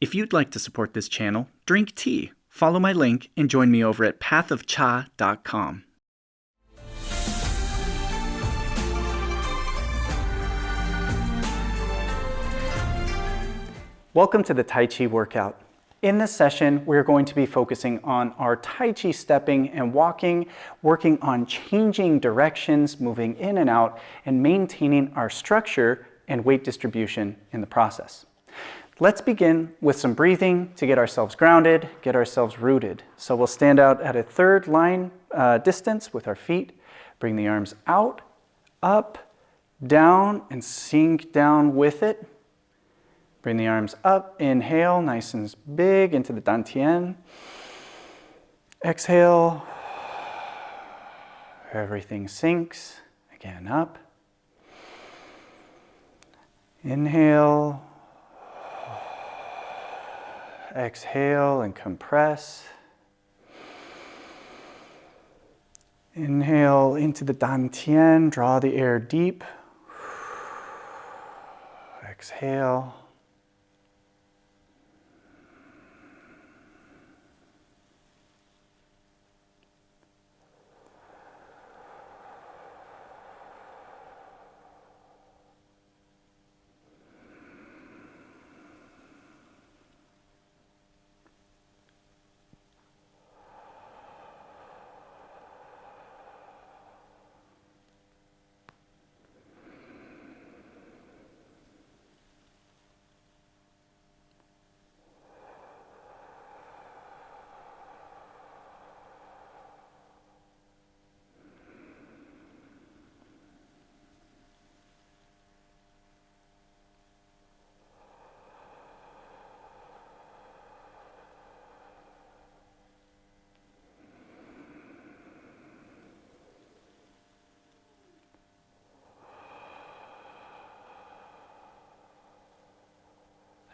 If you'd like to support this channel, drink tea, follow my link, and join me over at pathofcha.com. Welcome to the Tai Chi workout. In this session, we're going to be focusing on our Tai Chi stepping and walking, working on changing directions, moving in and out, and maintaining our structure and weight distribution in the process. Let's begin with some breathing to get ourselves grounded, get ourselves rooted. So we'll stand out at a third line distance with our feet, bring the arms out, up, down, and sink down with it. Bring the arms up, inhale, nice and big into the dantian. Exhale, everything sinks, again up. Inhale, exhale and compress. Inhale into the dantian, draw the air deep. Exhale.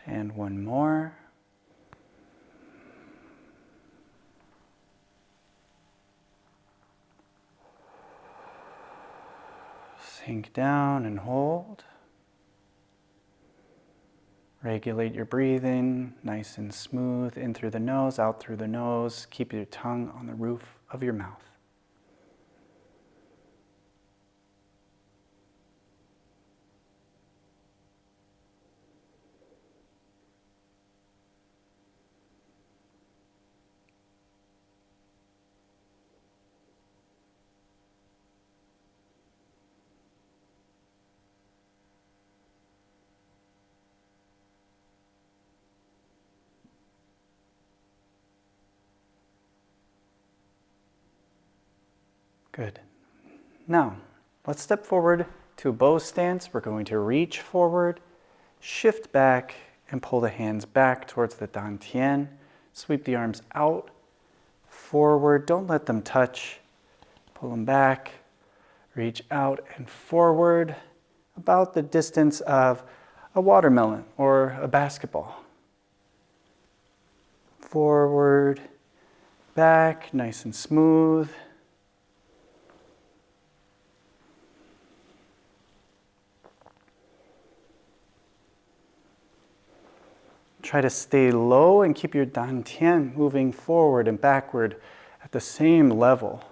And one more. Sink down and hold. Regulate your breathing, nice and smooth, in through the nose, out through the nose. Keep your tongue on the roof of your mouth. Good. Now, let's step forward to a bow stance. We're going to reach forward, shift back, and pull the hands back towards the dantian. Sweep the arms out, forward. Don't let them touch. Pull them back, reach out and forward, about the distance of a watermelon or a basketball. Forward, back, nice and smooth. Try to stay low and keep your dantian moving forward and backward at the same level,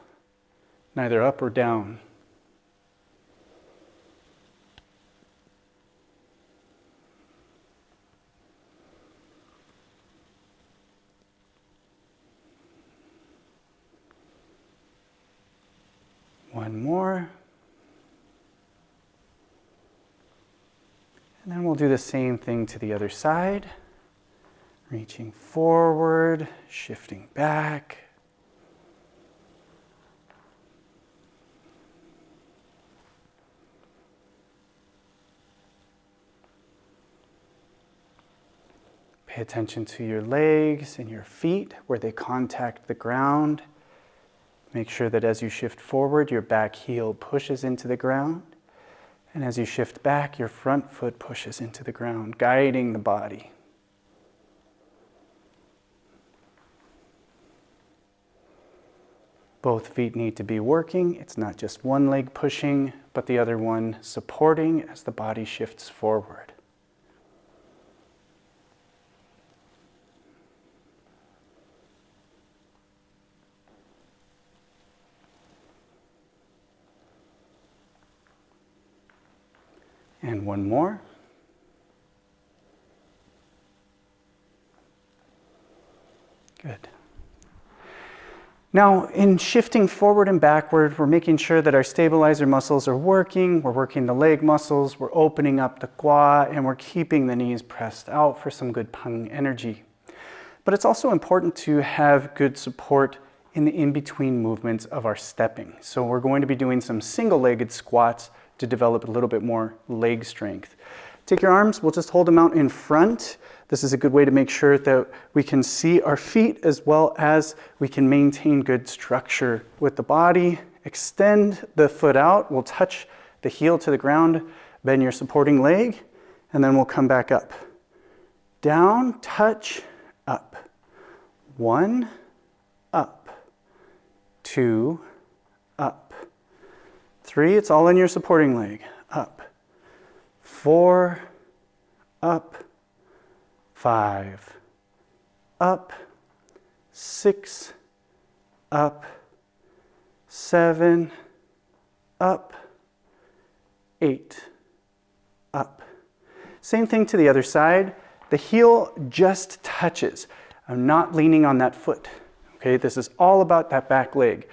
neither up or down. One more. And then we'll do the same thing to the other side. Reaching forward, shifting back. Pay attention to your legs and your feet where they contact the ground. Make sure that as you shift forward, your back heel pushes into the ground. And as you shift back, your front foot pushes into the ground, guiding the body. Both feet need to be working. It's not just one leg pushing, but the other one supporting as the body shifts forward. And one more. Good. Now, in shifting forward and backward, we're making sure that our stabilizer muscles are working, we're working the leg muscles, we're opening up the gua, and we're keeping the knees pressed out for some good Peng energy. But it's also important to have good support in the in-between movements of our stepping. So we're going to be doing some single-legged squats to develop a little bit more leg strength. Take your arms, we'll just hold them out in front. This is a good way to make sure that we can see our feet as well as we can maintain good structure with the body. Extend the foot out, we'll touch the heel to the ground, bend your supporting leg, and then we'll come back up. Down, touch, up. 1, up. 2, up. 3, it's all in your supporting leg, up. 4, up. 5, up. 6, up. 7, up. 8, up. Same thing to the other side. The heel just touches. I'm not leaning on that foot. Okay, this is all about that back leg.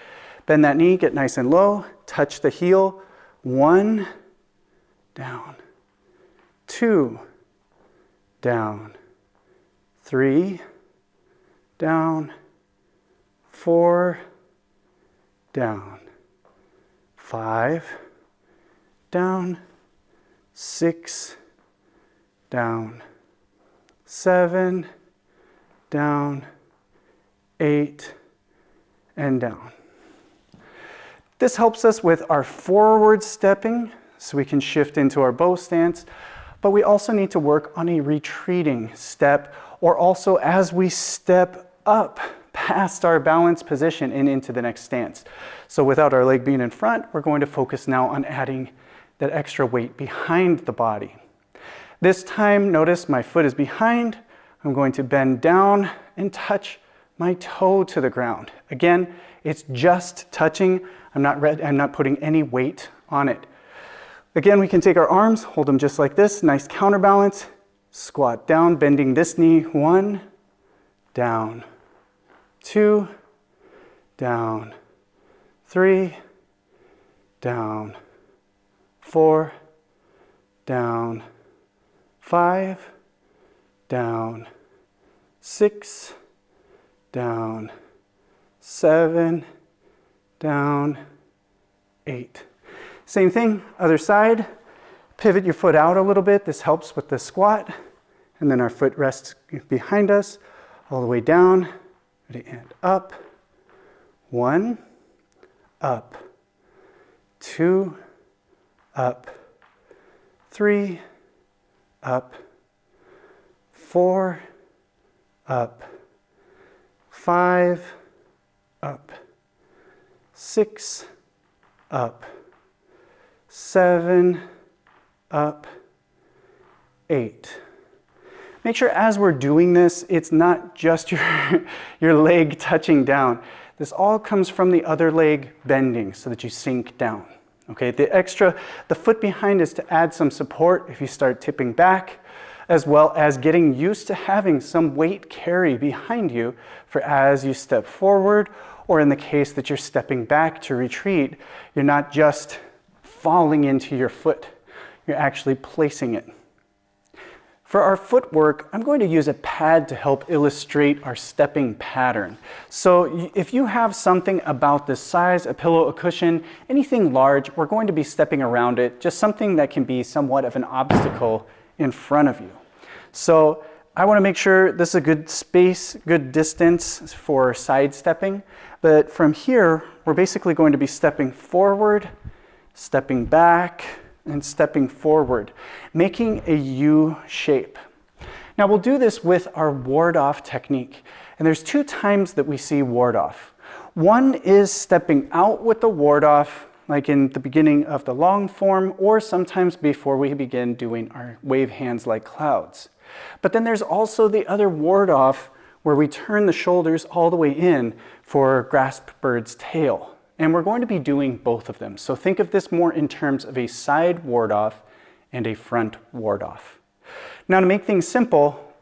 Bend that knee, get nice and low, touch the heel. 1, down. 2, down. 3, down. 4, down. 5, down. 6, down. 7, down. 8, and down. This helps us with our forward stepping, so we can shift into our bow stance, but we also need to work on a retreating step, or also as we step up past our balance position and into the next stance. So without our leg being in front, we're going to focus now on adding that extra weight behind the body. This time, notice my foot is behind. I'm going to bend down and touch my toe to the ground. Again, it's just touching. I'm not putting any weight on it. Again, we can take our arms, hold them just like this, nice counterbalance, squat down, bending this knee. 1, down. 2, down. 3, down. 4, down. 5, down. 6, down. 7, down. 8. Same thing, other side. Pivot your foot out a little bit. This helps with the squat. And then our foot rests behind us, all the way down. Ready, and up. 1, up. 2, up. 3, up. 4, up. 5, up. 6, up. 7, up. 8. Make sure as we're doing this, it's not just your leg touching down. This all comes from the other leg bending so that you sink down. Okay, the foot behind is to add some support if you start tipping back, as well as getting used to having some weight carry behind you for as you step forward, or in the case that you're stepping back to retreat, you're not just falling into your foot, you're actually placing it. For our footwork, I'm going to use a pad to help illustrate our stepping pattern. So if you have something about this size, a pillow, a cushion, anything large, we're going to be stepping around it, just something that can be somewhat of an obstacle in front of you. So I want to make sure this is a good space, good distance for side stepping. But from here, we're basically going to be stepping forward, stepping back, and stepping forward, making a U shape. Now we'll do this with our ward-off technique. And there's 2 times that we see ward-off. One is stepping out with the ward-off, like in the beginning of the long form, or sometimes before we begin doing our wave hands like clouds. But then there's also the other ward-off where we turn the shoulders all the way in for grasp bird's tail. And we're going to be doing both of them. So think of this more in terms of a side ward-off and a front ward off. Now to make things simple,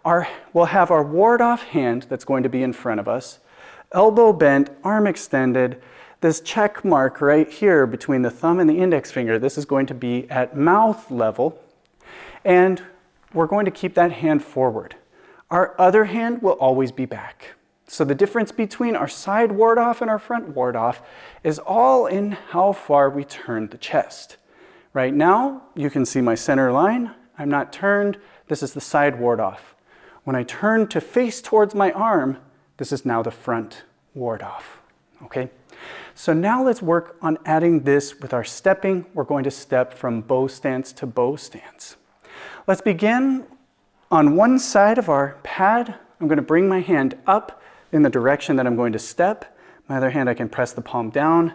we'll have our ward off hand that's going to be in front of us, elbow bent, arm extended. This check mark right here between the thumb and the index finger, this is going to be at mouth level, and we're going to keep that hand forward. Our other hand will always be back. So the difference between our side ward off and our front ward off is all in how far we turn the chest. Right now, you can see my center line. I'm not turned. This is the side ward off. When I turn to face towards my arm, this is now the front ward off. Okay? So now let's work on adding this with our stepping. We're going to step from bow stance to bow stance. Let's begin on one side of our pad. I'm going to bring my hand up in the direction that I'm going to step. My other hand, I can press the palm down,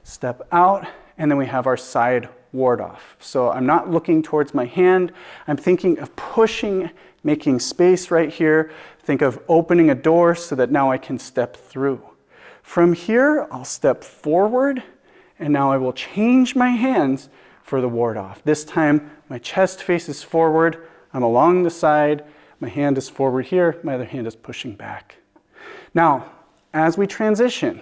step out, and then we have our side ward off. So I'm not looking towards my hand. I'm thinking of pushing, making space right here. Think of opening a door so that now I can step through. From here, I'll step forward, and now I will change my hands for the ward off. This time, my chest faces forward. I'm along the side. My hand is forward here. My other hand is pushing back. Now, as we transition,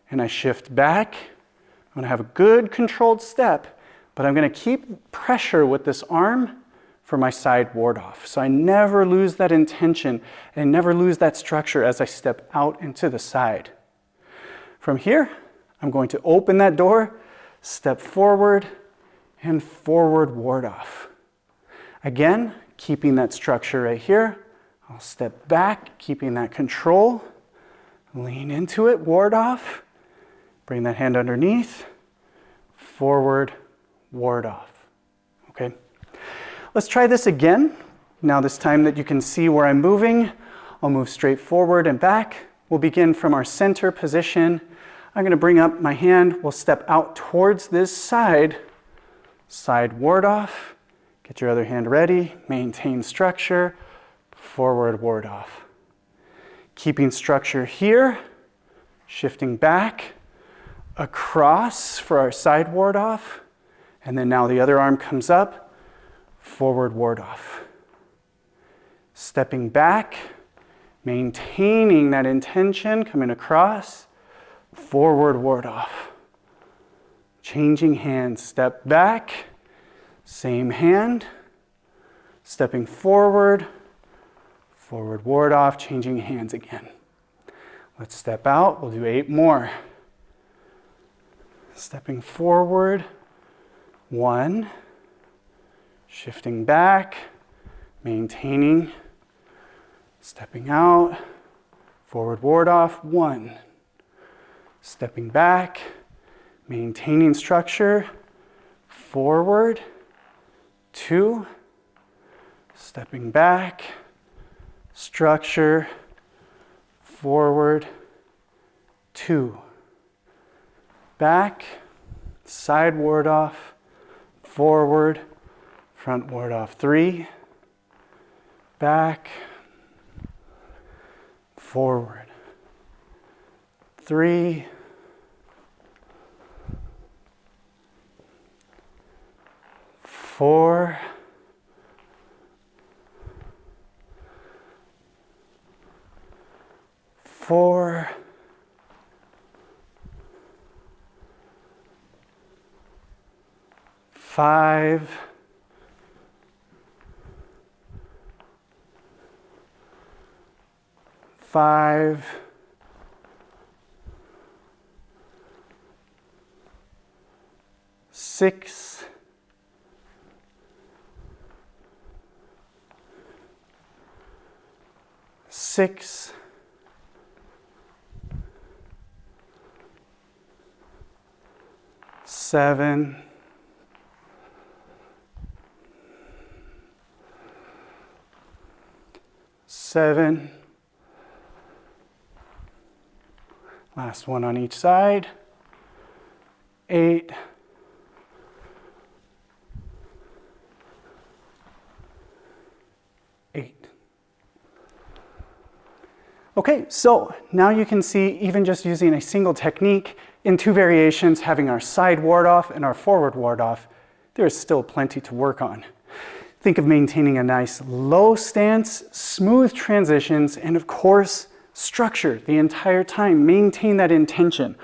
and I shift back, I'm going to have a good controlled step, but I'm going to keep pressure with this arm for my side ward off. So I never lose that intention and never lose that structure as I step out into the side. From here, I'm going to open that door, step forward, and forward ward off. Again, keeping that structure right here. I'll step back, keeping that control. Lean into it, ward off. Bring that hand underneath. Forward, ward off. Okay? Let's try this again. Now this time that you can see where I'm moving, I'll move straight forward and back. We'll begin from our center position. I'm going to bring up my hand. We'll step out towards this side. Side ward off. Get your other hand ready. Maintain structure. Forward ward off. Keeping structure here. Shifting back. Across for our side ward off. And then now the other arm comes up. Forward ward off. Stepping back. Maintaining that intention. Coming across. Forward ward off. Changing hands, step back, same hand, stepping forward, forward ward off, changing hands again. Let's step out, we'll do 8 more. Stepping forward, 1, shifting back, maintaining, stepping out, forward ward off, 1. Stepping back, maintaining structure, forward, 2, stepping back, structure, forward, 2, back, side ward off, forward, front ward off, 3, back, forward, 3, 4, 4, 5, 5, 6, 6, 7, 7, last one on each side, 8, 8. Okay, so now you can see, even just using a single technique, in 2 variations, having our side ward off and our forward ward off, there is still plenty to work on. Think of maintaining a nice low stance, smooth transitions, and of course, structure the entire time. Maintain that intention.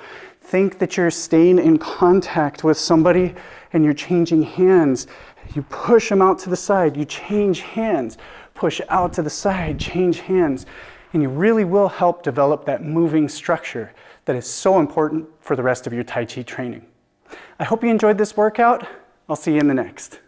Think that you're staying in contact with somebody and you're changing hands. You push them out to the side, you change hands, push out to the side, change hands, and you really will help develop that moving structure that is so important for the rest of your Tai Chi training. I hope you enjoyed this workout. I'll see you in the next.